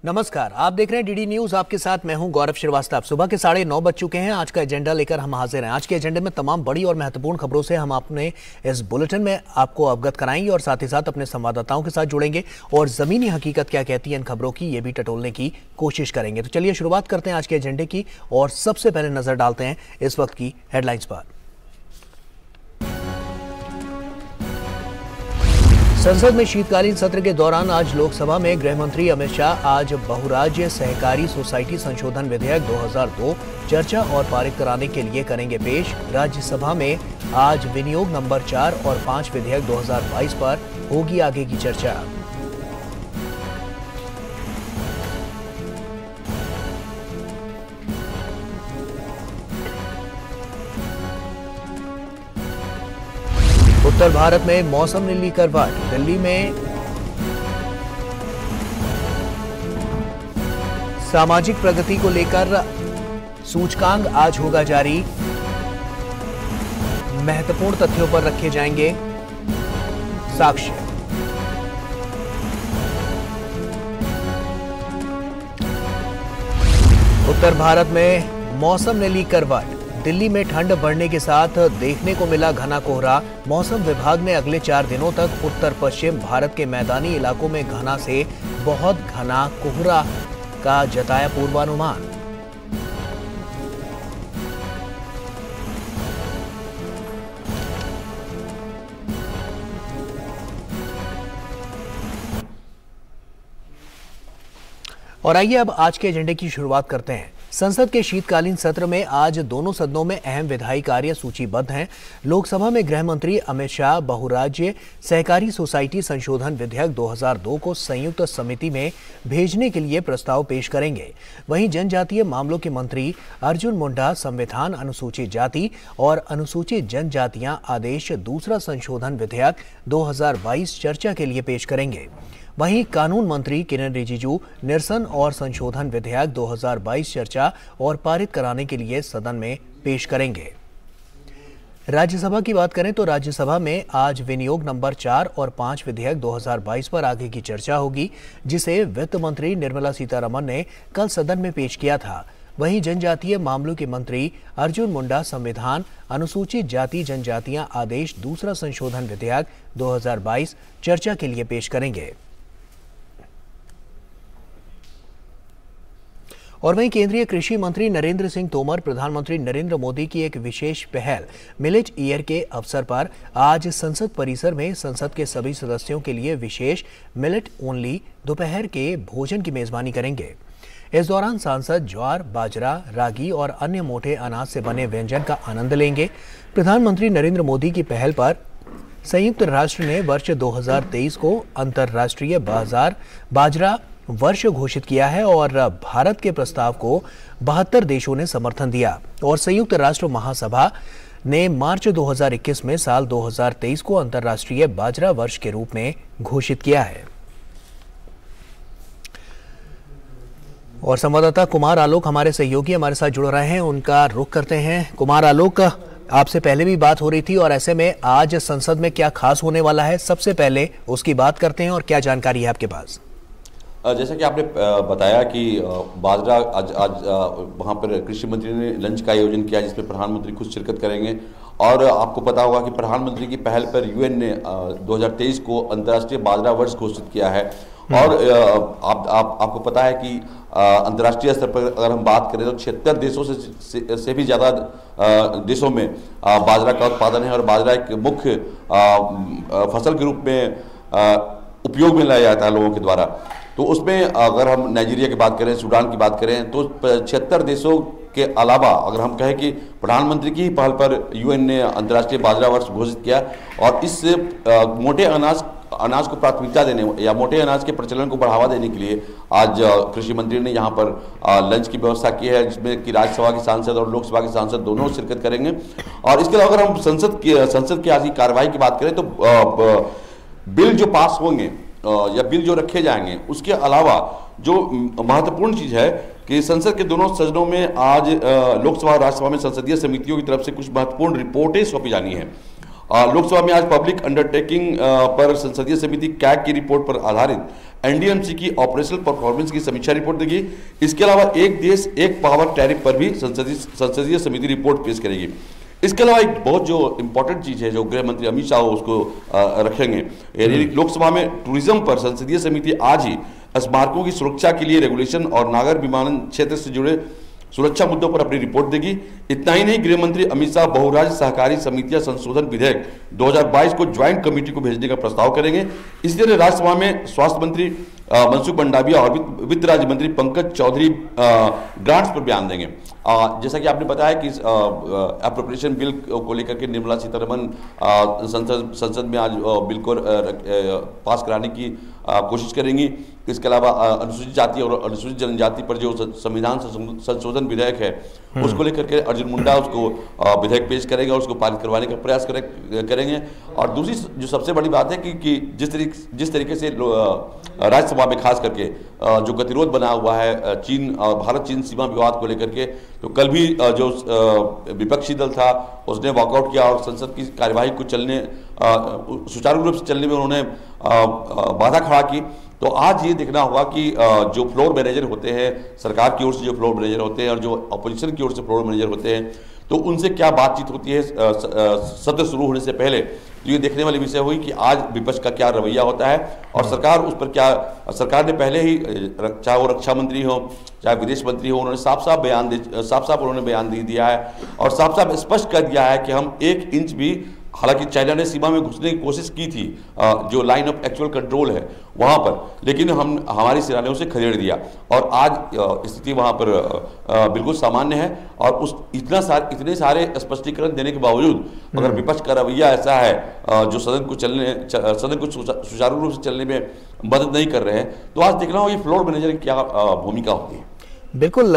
नमस्कार, आप देख रहे हैं डीडी न्यूज। आपके साथ मैं हूं गौरव श्रीवास्तव। सुबह के 9:30 बज चुके हैं। आज का एजेंडा लेकर हम हाजिर हैं। आज के एजेंडे में तमाम बड़ी और महत्वपूर्ण खबरों से हम अपने इस बुलेटिन में आपको अवगत कराएंगे और साथ ही साथ अपने संवाददाताओं के साथ जुड़ेंगे और जमीनी हकीकत क्या कहती है इन खबरों की, ये भी टटोलने की कोशिश करेंगे। तो चलिए शुरुआत करते हैं आज के एजेंडे की और सबसे पहले नजर डालते हैं इस वक्त की हेडलाइंस पर। संसद में शीतकालीन सत्र के दौरान आज लोकसभा में गृह मंत्री अमित शाह आज बहुराज्य सहकारी सोसाइटी संशोधन विधेयक 2002 चर्चा और पारित कराने के लिए करेंगे पेश। राज्यसभा में आज विनियोग नंबर 4 और 5 विधेयक 2022 पर होगी आगे की चर्चा। उत्तर भारत में मौसम ने ली करवट। दिल्ली में सामाजिक प्रगति को लेकर सूचकांक आज होगा जारी। महत्वपूर्ण तथ्यों पर रखे जाएंगे साक्ष्य। उत्तर भारत में मौसम ने ली करवट। दिल्ली में ठंड बढ़ने के साथ देखने को मिला घना कोहरा। मौसम विभाग ने अगले 4 दिनों तक उत्तर पश्चिम भारत के मैदानी इलाकों में घना से बहुत घना कोहरा का जताया पूर्वानुमान। और आइए अब आज के एजेंडे की शुरुआत करते हैं। संसद के शीतकालीन सत्र में आज दोनों सदनों में अहम विधायी कार्य सूचीबद्ध हैं। लोकसभा में गृह मंत्री अमित शाह बहुराज्य सहकारी सोसाइटी संशोधन विधेयक 2002 को संयुक्त समिति में भेजने के लिए प्रस्ताव पेश करेंगे। वहीं जनजातीय मामलों के मंत्री अर्जुन मुंडा संविधान अनुसूचित जाति और अनुसूचित जनजातियां आदेश दूसरा संशोधन विधेयक 2022 चर्चा के लिए पेश करेंगे। वहीं कानून मंत्री किरेन रिजिजू निरसन और संशोधन विधेयक 2022 चर्चा और पारित कराने के लिए सदन में पेश करेंगे। राज्यसभा की बात करें तो राज्यसभा में आज विनियोग नंबर 4 और 5 विधेयक 2022 पर आगे की चर्चा होगी, जिसे वित्त मंत्री निर्मला सीतारमण ने कल सदन में पेश किया था। वहीं जनजातीय मामलों के मंत्री अर्जुन मुंडा संविधान अनुसूचित जाति जनजातियां आदेश दूसरा संशोधन विधेयक 2022 चर्चा के लिए पेश करेंगे। और वहीं केंद्रीय कृषि मंत्री नरेंद्र सिंह तोमर प्रधानमंत्री नरेंद्र मोदी की एक विशेष पहल मिलेट ईयर के अवसर पर आज संसद परिसर में संसद के सभी सदस्यों के लिए विशेष मिलेट ओनली दोपहर के भोजन की मेजबानी करेंगे। इस दौरान सांसद ज्वार, बाजरा, रागी और अन्य मोटे अनाज से बने व्यंजन का आनंद लेंगे। प्रधानमंत्री नरेंद्र मोदी की पहल पर संयुक्त राष्ट्र ने वर्ष 2023 को अंतर्राष्ट्रीय बाजरा वर्ष घोषित किया है और भारत के प्रस्ताव को 72 देशों ने समर्थन दिया और संयुक्त राष्ट्र महासभा ने मार्च 2021 में साल 2023 को अंतर्राष्ट्रीय बाजरा वर्ष के रूप में घोषित किया है। और संवाददाता कुमार आलोक हमारे सहयोगी हमारे साथ जुड़ रहे हैं, उनका रुख करते हैं। कुमार आलोक, आपसे पहले भी बात हो रही थी और ऐसे में आज संसद में क्या खास होने वाला है, सबसे पहले उसकी बात करते हैं और क्या जानकारी है आपके पास? जैसा कि आपने बताया कि बाजरा आज वहाँ पर कृषि मंत्री ने लंच का आयोजन किया जिसमें प्रधानमंत्री खुद शिरकत करेंगे। और आपको पता होगा कि प्रधानमंत्री की पहल पर यूएन ने 2023 को अंतर्राष्ट्रीय बाजरा वर्ष घोषित किया है। और आपको पता है कि अंतर्राष्ट्रीय स्तर पर अगर हम बात करें तो 76 देशों से भी ज़्यादा देशों में बाजरा का उत्पादन है और बाजरा एक मुख्य फसल के रूप में उपयोग में लाया जाता है लोगों के द्वारा। तो उसमें अगर हम नाइजीरिया की बात करें, सूडान की बात करें तो 76 देशों के अलावा अगर हम कहें कि प्रधानमंत्री की पहल पर यूएन ने अंतर्राष्ट्रीय बाजरा वर्ष घोषित किया और इससे मोटे अनाज को प्राथमिकता देने या मोटे अनाज के प्रचलन को बढ़ावा देने के लिए आज कृषि मंत्री ने यहाँ पर लंच की व्यवस्था की है, जिसमें कि राज्यसभा के सांसद और लोकसभा के सांसद दोनों शिरकत करेंगे। और इसके अलावा अगर हम संसद की आज की कार्रवाई की बात करें तो बिल जो पास होंगे या बिल जो रखे जाएंगे, उसके अलावा जो महत्वपूर्ण चीज है कि संसद के दोनों सदनों में आज लोकसभा और राज्यसभा में संसदीय समितियों की तरफ से कुछ महत्वपूर्ण रिपोर्टें सौंपी जानी है। लोकसभा में आज पब्लिक अंडरटेकिंग पर संसदीय समिति कैग की रिपोर्ट पर आधारित एनडीएमसी की ऑपरेशनल परफॉर्मेंस की समीक्षा रिपोर्ट देगी। इसके अलावा एक देश एक पावर टैरिफ पर भी संसदीय समिति रिपोर्ट पेश करेगी। इसके अलावा एक बहुत जो इंपॉर्टेंट चीज है जो गृह मंत्री अमित शाह उसको रखेंगे, लोकसभा में टूरिज्म पर संसदीय समिति आज ही स्मारकों की सुरक्षा के लिए रेगुलेशन और नागर विमानन क्षेत्र से जुड़े सुरक्षा मुद्दों पर अपनी रिपोर्ट देगी। इतना ही नहीं, गृह मंत्री अमित शाह बहुराज्य सहकारी समितियां संशोधन विधेयक 2022 को ज्वाइंट कमेटी को भेजने का प्रस्ताव करेंगे। इसी तरह राज्यसभा में स्वास्थ्य मंत्री मनसुख मंडाविया और वित्त राज्य मंत्री पंकज चौधरी ग्रांट्स पर बयान देंगे। जैसा कि आपने बताया कि अप्रोप्रिएशन बिल को लेकर के निर्मला सीतारमण संसद में आज बिल को पास कराने की कोशिश करेंगी। इसके अलावा अनुसूचित जाति और अनुसूचित जनजाति पर जो संविधान संशोधन विधेयक है उसको लेकर के अर्जुन मुंडा उसको विधेयक पेश करेंगे और उसको पारित करवाने का प्रयास करेंगे। और दूसरी जो सबसे बड़ी बात है कि जिस तरीके से राज्यसभा में खास करके जो गतिरोध बना हुआ है भारत चीन सीमा विवाद को लेकर के, तो कल भी जो विपक्षी दल था उसने वॉकआउट किया और संसद की कार्यवाही को सुचारू रूप से चलने में उन्होंने बाधा खड़ा की। तो आज ये देखना होगा कि जो फ्लोर मैनेजर होते हैं सरकार की ओर से, जो फ्लोर मैनेजर होते हैं और जो अपोजिशन की ओर से फ्लोर मैनेजर होते हैं, तो उनसे क्या बातचीत होती है सत्र शुरू होने से पहले। तो ये देखने वाली विषय हुई कि आज विपक्ष का क्या रवैया होता है और सरकार उस पर क्या, सरकार ने पहले ही चाहे वो रक्षा मंत्री हो चाहे विदेश मंत्री हो, उन्होंने साफ उन्होंने बयान दे दिया है और साफ स्पष्ट कर दिया है कि हम 1 इंच भी, हालांकि चाइना ने सीमा में घुसने की कोशिश की थी जो लाइन ऑफ एक्चुअल कंट्रोल है वहां पर, लेकिन हमारी सेना ने उसे खदेड़ दिया और आज स्थिति वहां पर बिल्कुल सामान्य है। और इतने सारे स्पष्टीकरण देने के बावजूद अगर विपक्ष का रवैया ऐसा है जो सदन को सुचारू रूप से चलने में मदद नहीं कर रहे हैं, तो आज देखना होगा ये फ्लोर मैनेजर की क्या भूमिका होती है। बिल्कुल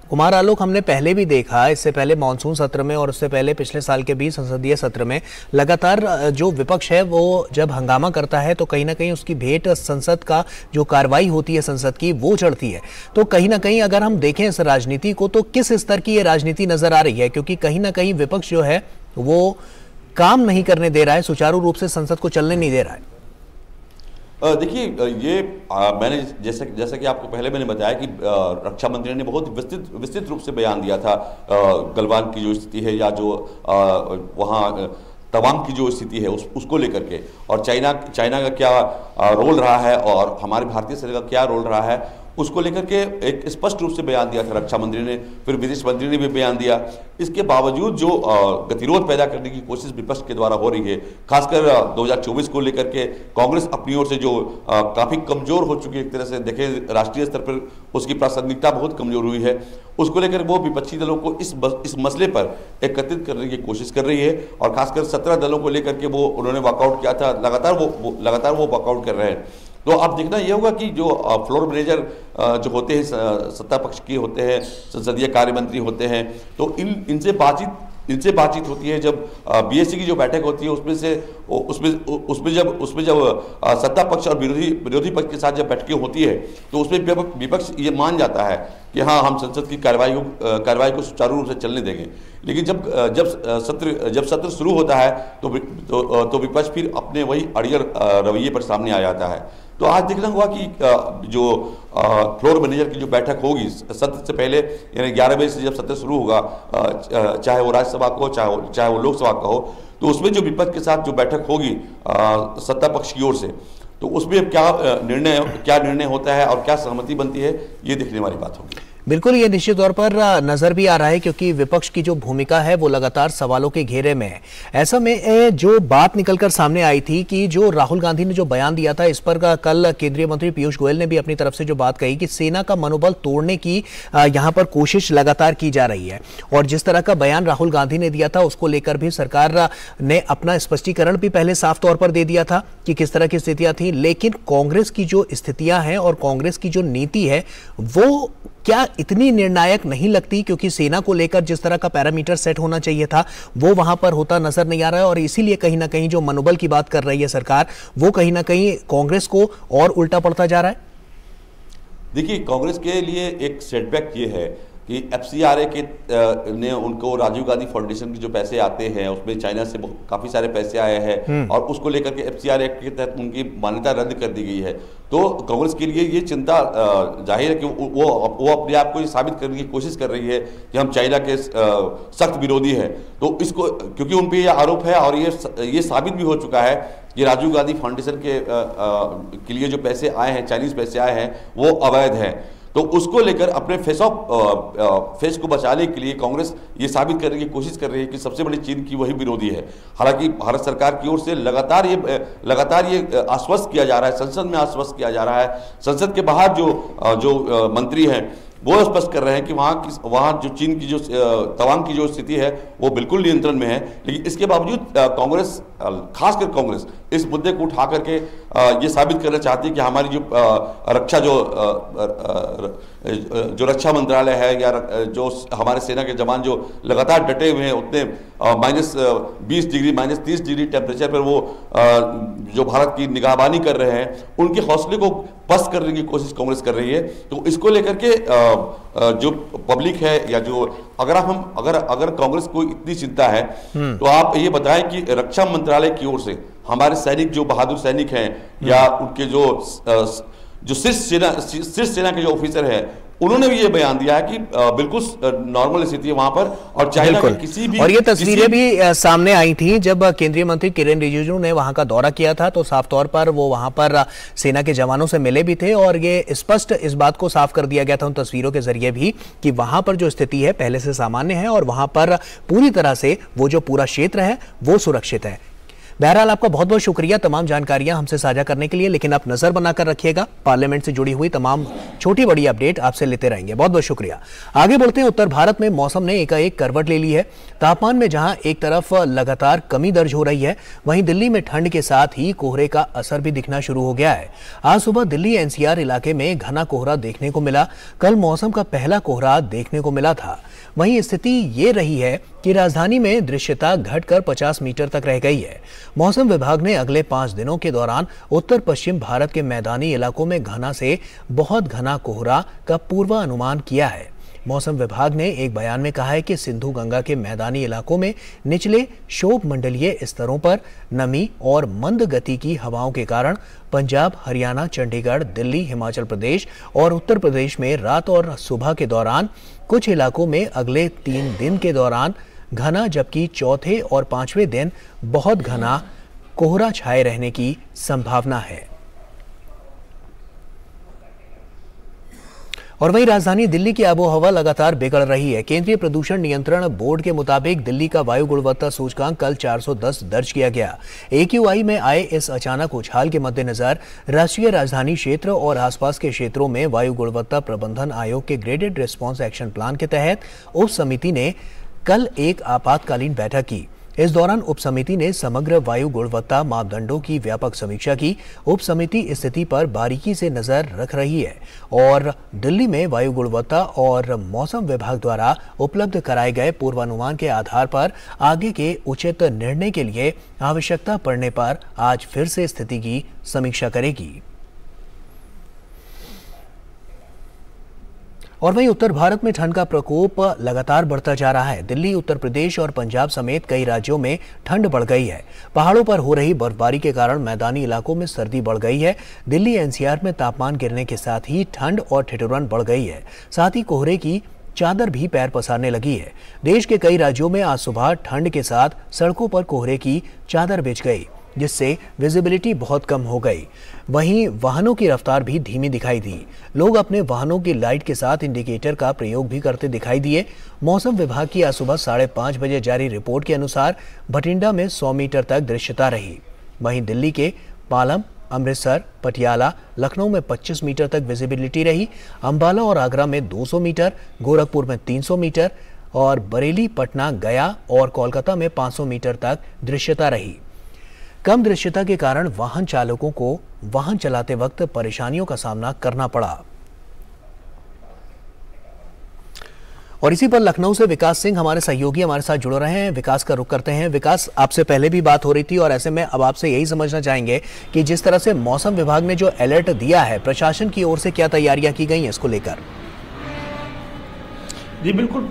कुमार आलोक, हमने पहले भी देखा, इससे पहले मानसून सत्र में और उससे पहले पिछले साल के भी संसदीय सत्र में लगातार जो विपक्ष है वो जब हंगामा करता है तो कहीं ना कहीं उसकी भेंट संसद का जो कार्रवाई होती है संसद की वो चढ़ती है। तो कहीं ना कहीं अगर हम देखें इस राजनीति को तो किस स्तर की ये राजनीति नजर आ रही है, क्योंकि कहीं ना कहीं विपक्ष जो है वो काम नहीं करने दे रहा है, सुचारू रूप से संसद को चलने नहीं दे रहा है। देखिए ये मैंने जैसा कि आपको पहले मैंने बताया कि रक्षा मंत्री ने बहुत विस्तृत रूप से बयान दिया था गलवान की जो स्थिति है या जो वहाँ तवांग की जो स्थिति है उसको लेकर के, और चाइना का क्या रोल रहा है और हमारे भारतीय सेना का क्या रोल रहा है उसको लेकर के एक स्पष्ट रूप से बयान दिया था रक्षा मंत्री ने, फिर विदेश मंत्री ने भी बयान दिया। इसके बावजूद जो गतिरोध पैदा करने की कोशिश विपक्ष के द्वारा हो रही है, खासकर 2024 को लेकर के कांग्रेस अपनी ओर से जो काफ़ी कमज़ोर हो चुकी है, एक तरह से देखें राष्ट्रीय स्तर पर उसकी प्रासंगिकता बहुत कमज़ोर हुई है, उसको लेकर वो विपक्षी दलों को इस मसले पर एकत्रित करने की कोशिश कर रही है। और खासकर 17 दलों को लेकर के वो उन्होंने वॉकआउट किया था, लगातार वो वॉकआउट कर रहे हैं। तो अब देखना ये होगा कि जो फ्लोर मैनेजर जो होते हैं सत्ता पक्ष के होते हैं, संसदीय कार्य मंत्री होते हैं, तो इनसे बातचीत होती है। जब बीएससी की जो बैठक होती है उसमें जब सत्ता पक्ष और विरोधी पक्ष के साथ जब बैठकें होती है तो उसमें विपक्ष ये मान जाता है कि हाँ हम संसद की कार्रवाई को सुचारू रूप से चलने देंगे। लेकिन जब सत्र शुरू होता है तो विपक्ष फिर अपने वही अड़ियल रवैये पर सामने आ जाता है। तो आज देखना हुआ कि जो फ्लोर मैनेजर की जो बैठक होगी सत्र से पहले, यानी 11 बजे से जब सत्र शुरू होगा, चाहे वो राज्यसभा का हो चाहे वो लोकसभा का हो, तो उसमें जो विपक्ष के साथ जो बैठक होगी सत्ता पक्ष की ओर से, तो उसमें क्या निर्णय होता है और क्या सहमति बनती है, ये देखने वाली बात होगी। बिल्कुल, ये निश्चित तौर पर नजर भी आ रहा है क्योंकि विपक्ष की जो भूमिका है वो लगातार सवालों के घेरे में है। ऐसा में जो बात निकलकर सामने आई थी कि जो राहुल गांधी ने जो बयान दिया था, इस पर कल केंद्रीय मंत्री पीयूष गोयल ने भी अपनी तरफ से जो बात कही कि सेना का मनोबल तोड़ने की यहाँ पर कोशिश लगातार की जा रही है। और जिस तरह का बयान राहुल गांधी ने दिया था उसको लेकर भी सरकार ने अपना स्पष्टीकरण भी पहले साफ तौर पर दे दिया था कि किस तरह की स्थितियां थी। लेकिन कांग्रेस की जो स्थितियां हैं और कांग्रेस की जो नीति है वो क्या इतनी निर्णायक नहीं लगती, क्योंकि सेना को लेकर जिस तरह का पैरामीटर सेट होना चाहिए था वो वहां पर होता नजर नहीं आ रहा है। और इसीलिए कहीं ना कहीं जो मनोबल की बात कर रही है सरकार वो कहीं ना कहीं कांग्रेस को और उल्टा पड़ता जा रहा है। देखिए कांग्रेस के लिए एक सेटबैक ये है कि FCRA के ने उनको राजीव गांधी फाउंडेशन के जो पैसे आते हैं उसमें चाइना से काफ़ी सारे पैसे आए हैं और उसको लेकर के FCRA एक्ट के तहत उनकी मान्यता रद्द कर दी गई है। तो कांग्रेस के लिए ये चिंता जाहिर है कि वो अपने आप को ये साबित करने की कोशिश कर रही है कि हम चाइना के सख्त विरोधी हैं। तो इसको क्योंकि उन पे ये आरोप है और ये साबित भी हो चुका है कि राजीव गांधी फाउंडेशन के लिए जो पैसे आए हैं, चाइनीज पैसे आए हैं, वो अवैध हैं। तो उसको लेकर अपने फेस को बचाने के लिए कांग्रेस ये साबित करने की कोशिश कर रही है कि सबसे बड़ी चीन की वही विरोधी है। हालांकि भारत सरकार की ओर से लगातार ये आश्वस्त किया जा रहा है, संसद में आश्वस्त किया जा रहा है, संसद के बाहर जो मंत्री हैं वो स्पष्ट कर रहे हैं कि वहाँ जो चीन की जो तवांग की जो स्थिति है वो बिल्कुल नियंत्रण में है। लेकिन इसके बावजूद कांग्रेस, खासकर कांग्रेस, इस मुद्दे को उठा करके ये साबित करना चाहती है कि हमारी जो रक्षा मंत्रालय है या जो हमारे सेना के जवान जो लगातार डटे हुए हैं, उतने -20 डिग्री, -30 डिग्री टेम्परेचर पर वो जो भारत की निगाहबानी कर रहे हैं, उनके हौसले को पस्त करने की कोशिश कांग्रेस कर रही है। तो इसको लेकर के जो पब्लिक है या जो अगर कांग्रेस को इतनी चिंता है तो आप ये बताएं कि रक्षा मंत्रालय की ओर से हमारे सैनिक, जो बहादुर सैनिक हैं या उनके जो शीर्ष सेना के जो ऑफिसर हैं, उन्होंने भी ये बयान दिया है कि बिल्कुल नॉर्मल स्थिति है वहां पर और चाइना की किसी भी, और ये तस्वीरें भी सामने आई थी जब केंद्रीय मंत्री किरेन रिजिजू ने वहां का दौरा किया था, तो साफ तौर पर वो वहां पर सेना के जवानों से मिले भी थे और ये स्पष्ट इस बात को साफ कर दिया गया था उन तस्वीरों के जरिए भी कि वहां पर जो स्थिति है पहले से सामान्य है और वहां पर पूरी तरह से वो जो पूरा क्षेत्र है वो सुरक्षित है। बहरहाल आपका बहुत बहुत शुक्रिया तमाम जानकारियां हमसे साझा करने के लिए, लेकिन आप नजर बनाकर रखिएगा, पार्लियामेंट से जुड़ी हुई तमाम छोटी बड़ी अपडेट आपसे लेते रहेंगे। बहुत बहुत शुक्रिया। आगे बढ़ते हैं। उत्तर भारत में मौसम ने एकाएक करवट ले ली है। तापमान में जहां एक तरफ लगातार कमी दर्ज हो रही है, वहीं दिल्ली में ठंड के साथ ही कोहरे का असर भी दिखना शुरू हो गया है। आज सुबह दिल्ली NCR इलाके में घना कोहरा देखने को मिला। कल मौसम का पहला कोहरा देखने को मिला था। वहीं स्थिति ये रही है कि राजधानी में दृश्यता घटकर 50 मीटर तक रह गई है। मौसम विभाग ने अगले 5 दिनों के दौरान उत्तर पश्चिम भारत के मैदानी इलाकों में घना से बहुत घना कोहरा का पूर्वानुमान किया है। मौसम विभाग ने एक बयान में कहा है कि सिंधु गंगा के मैदानी इलाकों में निचले क्षोभमंडलीय स्तरों पर नमी और मंद गति की हवाओं के कारण पंजाब, हरियाणा, चंडीगढ़, दिल्ली, हिमाचल प्रदेश और उत्तर प्रदेश में रात और सुबह के दौरान कुछ इलाकों में अगले 3 दिन के दौरान घना, जबकि चौथे और 5वें दिन बहुत घना कोहरा छाए रहने की संभावना है। और वहीं राजधानी दिल्ली की आबोहवा लगातार बिगड़ रही है। केंद्रीय प्रदूषण नियंत्रण बोर्ड के मुताबिक दिल्ली का वायु गुणवत्ता सूचकांक कल 410 दर्ज किया गया। AQI में आए इस अचानक उछाल के मद्देनजर राष्ट्रीय राजधानी क्षेत्र और आसपास के क्षेत्रों में वायु गुणवत्ता प्रबंधन आयोग के ग्रेडेड रिस्पॉन्स एक्शन प्लान के तहत उप समिति ने कल एक आपातकालीन बैठक की। इस दौरान उप समिति ने समग्र वायु गुणवत्ता मापदंडों की व्यापक समीक्षा की। उप समिति स्थिति पर बारीकी से नजर रख रही है और दिल्ली में वायु गुणवत्ता और मौसम विभाग द्वारा उपलब्ध कराए गए पूर्वानुमान के आधार पर आगे के उचित निर्णय के लिए आवश्यकता पड़ने पर आज फिर से स्थिति की समीक्षा करेगी। और वहीं उत्तर भारत में ठंड का प्रकोप लगातार बढ़ता जा रहा है। दिल्ली, उत्तर प्रदेश और पंजाब समेत कई राज्यों में ठंड बढ़ गई है। पहाड़ों पर हो रही बर्फबारी के कारण मैदानी इलाकों में सर्दी बढ़ गई है। दिल्ली NCR में तापमान गिरने के साथ ही ठंड और ठिठुरन बढ़ गई है। साथ ही कोहरे की चादर भी पैर पसारने लगी है। देश के कई राज्यों में आज सुबह ठंड के साथ सड़कों पर कोहरे की चादर बिछ गई, जिससे विजिबिलिटी बहुत कम हो गई। वहीं वाहनों की रफ्तार भी धीमी दिखाई दी। लोग अपने वाहनों की लाइट के साथ इंडिकेटर का प्रयोग भी करते दिखाई दिए। मौसम विभाग की आज सुबह 5:30 बजे जारी रिपोर्ट के अनुसार भटिंडा में 100 मीटर तक दृश्यता रही। वहीं दिल्ली के पालम, अमृतसर, पटियाला, लखनऊ में 25 मीटर तक विजिबिलिटी रही। अंबाला और आगरा में 200 मीटर, गोरखपुर में 300 मीटर और बरेली, पटना, गया और कोलकाता में 500 मीटर तक दृश्यता रही। कम दृश्यता के कारण वाहन चालकों को वाहन चलाते वक्त परेशानियों का सामना करना पड़ा। और इसी पर लखनऊ से विकास सिंह हमारे सहयोगी हमारे साथ जुड़ रहे हैं। विकास का रुख करते हैं। विकास, आपसे पहले भी बात हो रही थी और ऐसे में अब आपसे यही समझना चाहेंगे कि जिस तरह से मौसम विभाग ने जो अलर्ट दिया है, प्रशासन की ओर से क्या तैयारियां की गई हैं इसको लेकर? जी बिल्कुल,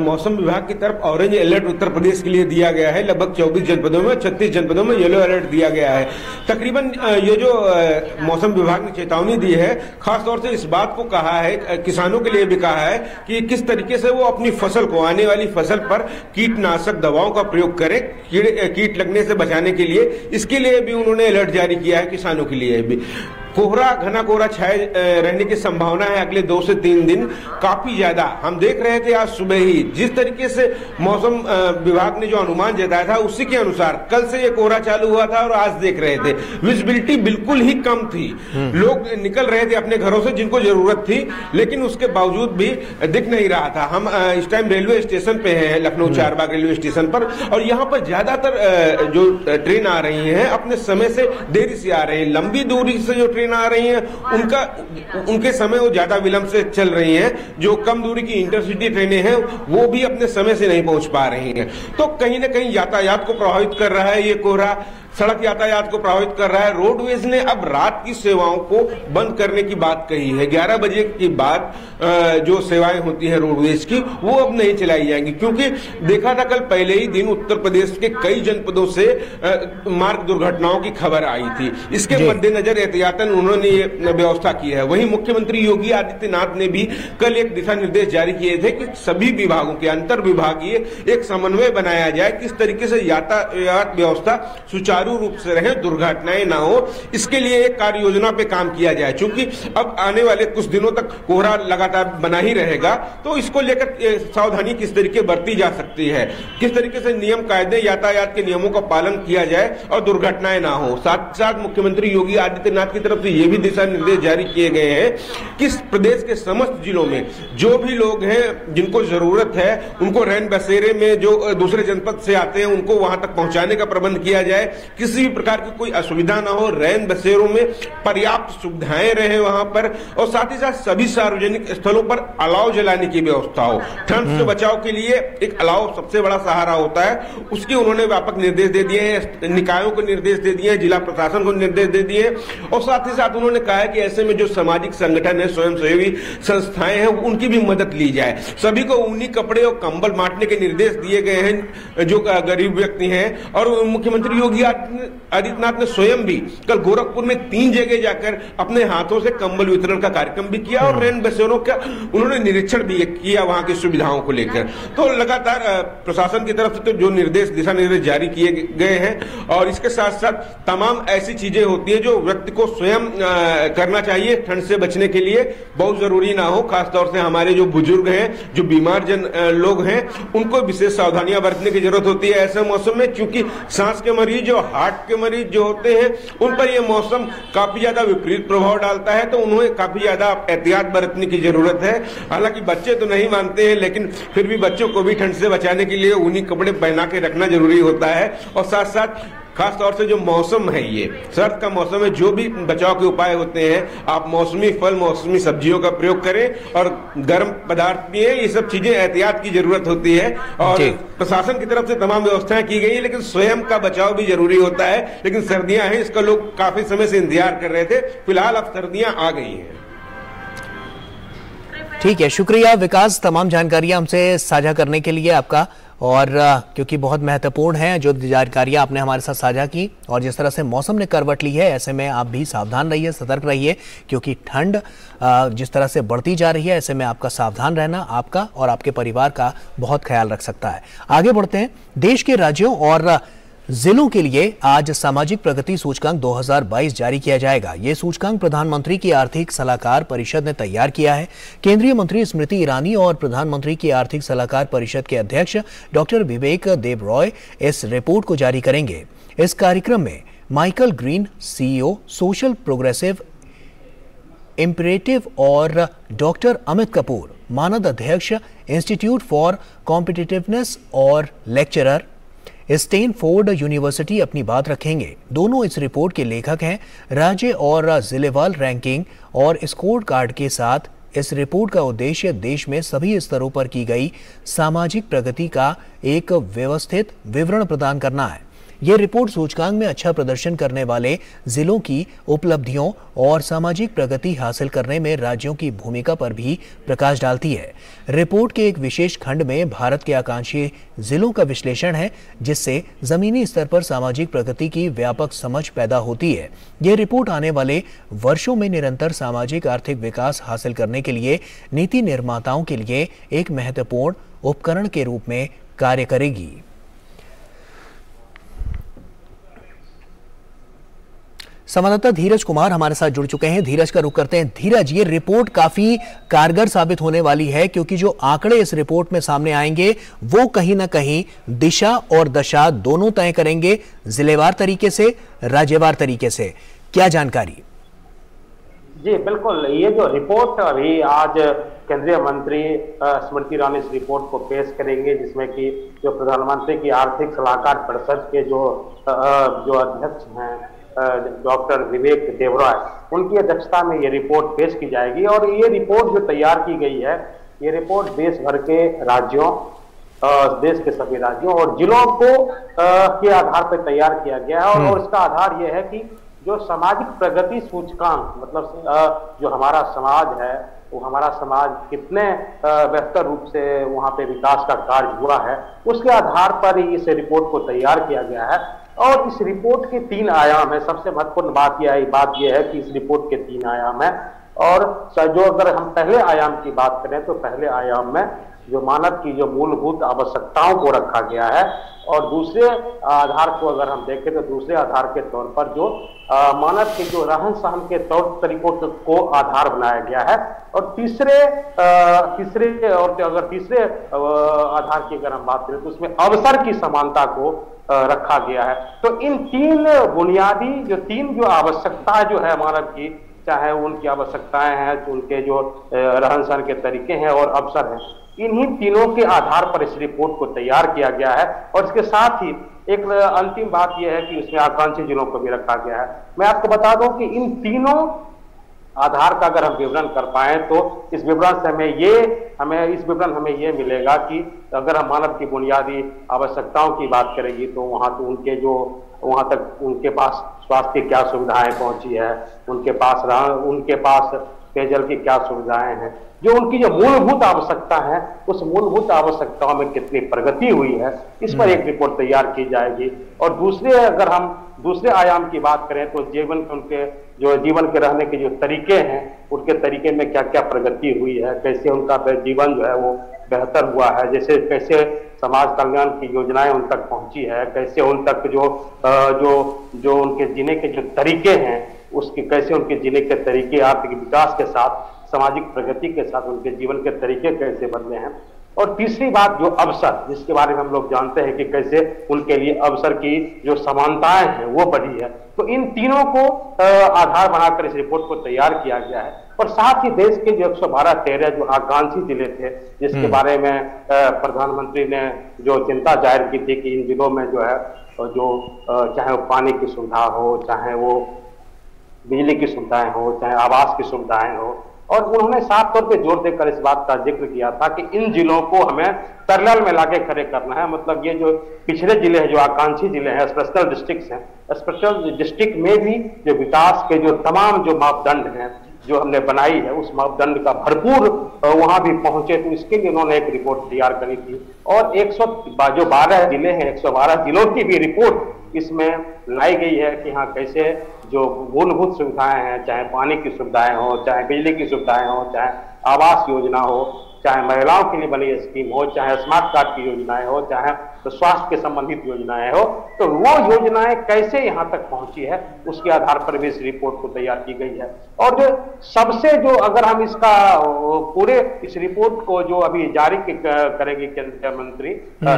मौसम विभाग की तरफ ऑरेंज अलर्ट उत्तर प्रदेश के लिए दिया गया है। लगभग 24 जनपदों में, 36 जनपदों में येलो अलर्ट दिया गया है। तकरीबन ये जो मौसम विभाग ने चेतावनी दी है, खासतौर से इस बात को कहा है, किसानों के लिए भी कहा है कि किस तरीके से वो अपनी फसल को, आने वाली फसल पर कीटनाशक दवाओं का प्रयोग करें कीट लगने से बचाने के लिए। इसके लिए भी उन्होंने अलर्ट जारी किया है किसानों के लिए भी। कोहरा, घना कोहरा छाए रहने की संभावना है अगले 2 से 3 दिन, काफी ज्यादा। हम देख रहे थे आज सुबह ही जिस तरीके से मौसम विभाग ने जो अनुमान जताया था, उसी के अनुसार कल से ये कोहरा चालू हुआ था और आज देख रहे थे विजिबिलिटी बिल्कुल ही कम थी। लोग निकल रहे थे अपने घरों से जिनको जरूरत थी, लेकिन उसके बावजूद भी दिख नहीं रहा था। हम इस टाइम रेलवे स्टेशन पे हैं, लखनऊ चारबाग रेलवे स्टेशन पर, और यहाँ पर ज्यादातर जो ट्रेन आ रही है अपने समय से देरी से आ रही है। लंबी दूरी से जो आ रही हैं उनके समय वो ज्यादा विलंब से चल रही हैं। जो कम दूरी की इंटरसिटी ट्रेनें हैं वो भी अपने समय से नहीं पहुंच पा रही हैं। तो कहीं ना कहीं यातायात को प्रभावित कर रहा है ये कोहरा, सड़क यातायात को प्रभावित कर रहा है। रोडवेज ने अब रात की सेवाओं को बंद करने की बात कही है। 11 बजे के बाद जो सेवाएं होती हैं रोडवेज की, वो अब नहीं चलाई जाएंगी, क्योंकि देखा था कल पहले ही दिन उत्तर प्रदेश के कई जनपदों से मार्ग दुर्घटनाओं की खबर आई थी। इसके मद्देनजर एहतियातन उन्होंने ये व्यवस्था की है। वहीं मुख्यमंत्री योगी आदित्यनाथ ने भी कल एक दिशा निर्देश जारी किए थे कि सभी विभागों के अंतर विभागीय एक समन्वय बनाया जाए, किस तरीके से यातायात व्यवस्था सुचारू रूप से रहे, दुर्घटनाएं ना हो। इसके लिए एक कार्य योजना पे काम किया जाए। चूंकि अब आने वाले कुछ दिनों तक कोहरा लगातार बना ही रहेगा, तो इसको लेकर सावधानी किस तरीके बरती जा सकती है, किस तरीके से नियम कायदे, यातायात के नियमों का पालन किया जाए और दुर्घटनाएं ना हो। साथ साथ मुख्यमंत्री योगी आदित्यनाथ की तरफ से ये भी दिशा निर्देश जारी किए गए हैं कि प्रदेश के समस्त जिलों में जो भी लोग हैं जिनको जरूरत है, उनको रैन बसेरे में जो दूसरे जनपद से आते हैं उनको वहां तक पहुंचाने का प्रबंध किया जाए। किसी भी प्रकार की कोई असुविधा ना हो, रैन बसेरों में पर्याप्त सुविधाएं रहे वहां पर, और साथ ही साथ सभी सार्वजनिक स्थलों पर अलाव जलाने की व्यवस्था हो। ठंड से बचाव के लिए एक अलाव सबसे बड़ा सहारा होता है, उसके उन्होंने व्यापक निर्देश दे दिए हैं। निकायों को निर्देश दे दिए हैं, जिला प्रशासन को निर्देश दे दिए, और साथ ही साथ उन्होंने कहा है कि ऐसे में जो सामाजिक संगठन है, स्वयंसेवी संस्थाएं हैं, उनकी भी मदद ली जाए। सभी को ऊनी कपड़े और कंबल बांटने के निर्देश दिए गए हैं जो गरीब व्यक्ति हैं। और मुख्यमंत्री योगी आदित्यनाथ ने स्वयं भी कल गोरखपुर में 3 जगह जाकर अपने हाथों से कंबल वितरण का कार्यक्रम भी किया और रैन बसेरों का उन्होंने निरीक्षण भी किया वहां की सुविधाओं को लेकर। तो लगातार प्रशासन की तरफ से तो जो निर्देश, दिशा निर्देश जारी किए गए हैं, और इसके साथ साथ तमाम ऐसी चीजें होती है जो व्यक्ति को स्वयं करना चाहिए ठंड से बचने के लिए, बहुत जरूरी ना हो। खासतौर से हमारे जो बुजुर्ग हैं, जो बीमार लोग हैं, उनको विशेष सावधानियां बरतने की जरूरत होती है ऐसे मौसम में, क्योंकि सांस के मरीज और हार्ट के मरीज जो होते हैं उन पर यह मौसम काफी ज्यादा विपरीत प्रभाव डालता है, तो उन्हें काफी ज्यादा एहतियात बरतने की जरूरत है। हालांकि बच्चे तो नहीं मानते हैं, लेकिन फिर भी बच्चों को भी ठंड से बचाने के लिए ऊनी कपड़े पहना के रखना जरूरी होता है। और साथ साथ खास तौर से जो मौसम है, ये सर्द का मौसम है, जो भी बचाव के उपाय होते हैं, आप मौसमी फल, मौसमी सब्जियों का प्रयोग करें और गर्म पदार्थ पिए। ये सब चीजें एहतियात की जरूरत होती है, और प्रशासन की तरफ से तमाम व्यवस्थाएं की गई है, लेकिन स्वयं का बचाव भी जरूरी होता है। लेकिन सर्दियां हैं, इसका लोग काफी समय से इंतजार कर रहे थे, फिलहाल अब सर्दियां आ गई हैं। ठीक है, शुक्रिया विकास, तमाम जानकारियां हमसे साझा करने के लिए आपका। और क्योंकि बहुत महत्वपूर्ण है जो जानकारियां आपने हमारे साथ साझा की, और जिस तरह से मौसम ने करवट ली है, ऐसे में आप भी सावधान रहिए, सतर्क रहिए, क्योंकि ठंड जिस तरह से बढ़ती जा रही है, ऐसे में आपका सावधान रहना आपका और आपके परिवार का बहुत ख्याल रख सकता है। आगे बढ़ते हैं। देश के राज्यों और जिलों के लिए आज सामाजिक प्रगति सूचकांक 2022 जारी किया जाएगा। ये सूचकांक प्रधानमंत्री की आर्थिक सलाहकार परिषद ने तैयार किया है। केंद्रीय मंत्री स्मृति ईरानी और प्रधानमंत्री की आर्थिक सलाहकार परिषद के अध्यक्ष डॉक्टर विवेक देब रॉय इस रिपोर्ट को जारी करेंगे। इस कार्यक्रम में Michael green, CEO social progressive imperative, और डॉक्टर अमित कपूर, मानद अध्यक्ष इंस्टीट्यूट फॉर कॉम्पिटिटिवनेस और लेक्चरर स्टैनफोर्ड यूनिवर्सिटी अपनी बात रखेंगे। दोनों इस रिपोर्ट के लेखक हैं। राज्य और जिलेवार रैंकिंग और स्कोर कार्ड के साथ इस रिपोर्ट का उद्देश्य देश में सभी स्तरों पर की गई सामाजिक प्रगति का एक व्यवस्थित विवरण प्रदान करना है। ये रिपोर्ट सूचकांक में अच्छा प्रदर्शन करने वाले जिलों की उपलब्धियों और सामाजिक प्रगति हासिल करने में राज्यों की भूमिका पर भी प्रकाश डालती है। रिपोर्ट के एक विशेष खंड में भारत के आकांक्षी जिलों का विश्लेषण है, जिससे जमीनी स्तर पर सामाजिक प्रगति की व्यापक समझ पैदा होती है। यह रिपोर्ट आने वाले वर्षों में निरंतर सामाजिक आर्थिक विकास हासिल करने के लिए नीति निर्माताओं के लिए एक महत्वपूर्ण उपकरण के रूप में कार्य करेगी। संवाददाता धीरज कुमार हमारे साथ जुड़ चुके हैं। धीरज का रुख करते हैं। धीरज, ये रिपोर्ट काफी कारगर साबित होने वाली है, क्योंकि जो आंकड़े इस रिपोर्ट में सामने आएंगे वो कहीं ना कहीं दिशा और दशा दोनों तय करेंगे, जिलेवार तरीके से, राज्यवार तरीके से। क्या जानकारी? जी बिल्कुल, ये जो रिपोर्ट अभी आज केंद्रीय मंत्री स्मृति ईरानी इस रिपोर्ट को पेश करेंगे, जिसमें कि जो प्रधानमंत्री की आर्थिक सलाहकार परिषद के जो अध्यक्ष हैं डॉक्टर विवेक देबरॉय, उनकी अध्यक्षता में ये रिपोर्ट पेश की जाएगी। और ये रिपोर्ट जो तैयार की गई है, ये रिपोर्ट देश भर के राज्यों, देश के सभी राज्यों और जिलों को के आधार पर तैयार किया गया है। और इसका आधार ये है कि जो सामाजिक प्रगति सूचकांक, मतलब जो हमारा समाज है, वो हमारा समाज कितने बेहतर रूप से वहाँ पे विकास का कार्य हुआ है, उसके आधार पर इस रिपोर्ट को तैयार किया गया है। और इस रिपोर्ट के 3 आयाम है। सबसे महत्वपूर्ण बात यह है कि इस रिपोर्ट के 3 आयाम है। और जो अगर हम पहले आयाम की बात करें तो पहले आयाम में जो मानव की जो मूलभूत आवश्यकताओं को रखा गया है, और दूसरे आधार को अगर हम देखें तो दूसरे आधार के तौर पर जो मानव के जो रहन सहन के तौर तरीकों को आधार बनाया गया है। और तीसरे आधार की अगर हम बात करें तो उसमें अवसर की समानता को रखा गया है। तो इन 3 बुनियादी जो आवश्यकताएं जो है मानव की, चाहे उनकी आवश्यकताएं हैं, उनके जो रहन सहन के तरीके हैं और अवसर हैं, इन्हीं तीनों के आधार पर इस रिपोर्ट को तैयार किया गया है। और इसके साथ ही एक अंतिम बात यह है कि उसमें आकांक्षी जिलों को भी रखा गया है। मैं आपको बता दूं कि इन तीनों आधार का अगर हम विवरण कर पाए तो इस विवरण से हमें ये मिलेगा कि अगर हम मानव की बुनियादी आवश्यकताओं की बात करेंगे तो वहां तक उनके पास स्वास्थ्य की क्या सुविधाएं पहुंची है, उनके पास पेयजल की क्या सुविधाएं हैं, जो उनकी जो मूलभूत आवश्यकता है, उस मूलभूत आवश्यकताओं में कितनी प्रगति हुई है, इस पर एक रिपोर्ट तैयार की जाएगी। और अगर हम दूसरे आयाम की बात करें तो जीवन के रहने के जो तरीके हैं, उनके तरीके में क्या क्या प्रगति हुई है, कैसे उनका जीवन जो है वो बेहतर हुआ है, जैसे कैसे समाज कल्याण की योजनाएं उन तक पहुंची है, कैसे उन तक जो उनके जीने के जो तरीके हैं, कैसे उनके जीने के तरीके आर्थिक विकास के साथ, सामाजिक प्रगति के साथ उनके जीवन के तरीके कैसे बदले हैं। और तीसरी बात जो अवसर, जिसके बारे में हम लोग जानते हैं कि कैसे उनके लिए अवसर की जो समानताएं हैं वो बढ़ी है। तो इन तीनों को आधार बनाकर इस रिपोर्ट को तैयार किया गया है। और साथ ही देश के जो 112-13 जो आकांक्षी जिले थे, जिसके बारे में प्रधानमंत्री ने जो चिंता जाहिर की थी कि इन जिलों में जो है चाहे वो पानी की सुविधा हो, चाहे वो बिजली की सुविधाएं हो, चाहे आवास की सुविधाएं हो, और उन्होंने साफ तौर पे जोर देकर इस बात का जिक्र किया था कि इन जिलों को हमें पैरेलल में लाके खड़े करना है। मतलब ये जो पिछड़े जिले हैं, जो आकांक्षी जिले हैं, स्पेशल डिस्ट्रिक्ट्स हैं, स्पेशल डिस्ट्रिक्ट में भी जो विकास के जो तमाम जो मापदंड हैं जो हमने बनाई है, उस मापदंड का भरपूर वहां भी पहुंचे। तो इसके लिए उन्होंने एक रिपोर्ट तैयार करी थी। और 112 जिले हैं, 112 जिलों की भी रिपोर्ट इसमें लाई गई है कि हाँ कैसे जो मूलभूत सुविधाएं हैं, चाहे पानी की सुविधाएं हो, चाहे बिजली की सुविधाएं हो, चाहे आवास योजना हो, चाहे महिलाओं के लिए बनी स्कीम हो, चाहे स्मार्ट कार्ड की योजनाएं हो, चाहे तो स्वास्थ्य के संबंधित योजनाएं हो, तो वो योजनाएं कैसे यहाँ तक पहुंची है, उसके आधार पर भी इस रिपोर्ट को तैयार की गई है। और अगर हम इसका पूरे इस रिपोर्ट को जो अभी जारी करेंगे केंद्रीय मंत्री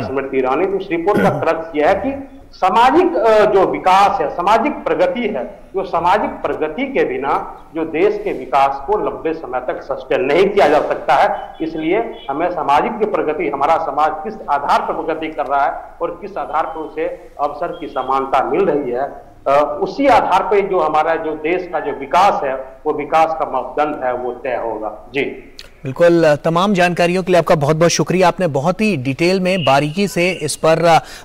स्मृति ईरानी, तो इस रिपोर्ट का क्रक्स यह है कि सामाजिक जो विकास है, सामाजिक प्रगति है, जो सामाजिक प्रगति के बिना जो देश के विकास को लंबे समय तक सस्टेन नहीं किया जा सकता है। इसलिए हमें सामाजिक जो प्रगति, हमारा समाज किस आधार पर प्रगति कर रहा है और किस आधार पर उसे अवसर की समानता मिल रही है, उसी आधार पर जो हमारा जो देश का जो विकास है, वो विकास का मापदंड है, वो तय होगा। जी बिल्कुल, तमाम जानकारियों के लिए आपका बहुत बहुत शुक्रिया। आपने बहुत ही डिटेल में बारीकी से इस पर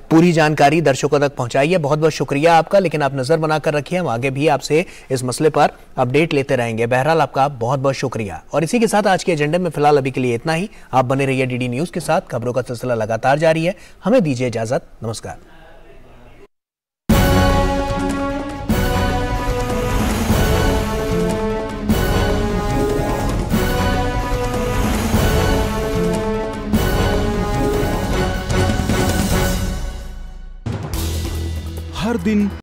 पूरी जानकारी दर्शकों तक पहुंचाई है। बहुत बहुत शुक्रिया आपका। लेकिन आप नजर बनाकर रखिए, हम आगे भी आपसे इस मसले पर अपडेट लेते रहेंगे। बहरहाल आपका बहुत बहुत शुक्रिया। और इसी के साथ आज के एजेंडे में फिलहाल अभी के लिए इतना ही। आप बने रहिए डीडी न्यूज के साथ। खबरों का सिलसिला लगातार जारी है। हमें दीजिए इजाजत। नमस्कार। हर दिन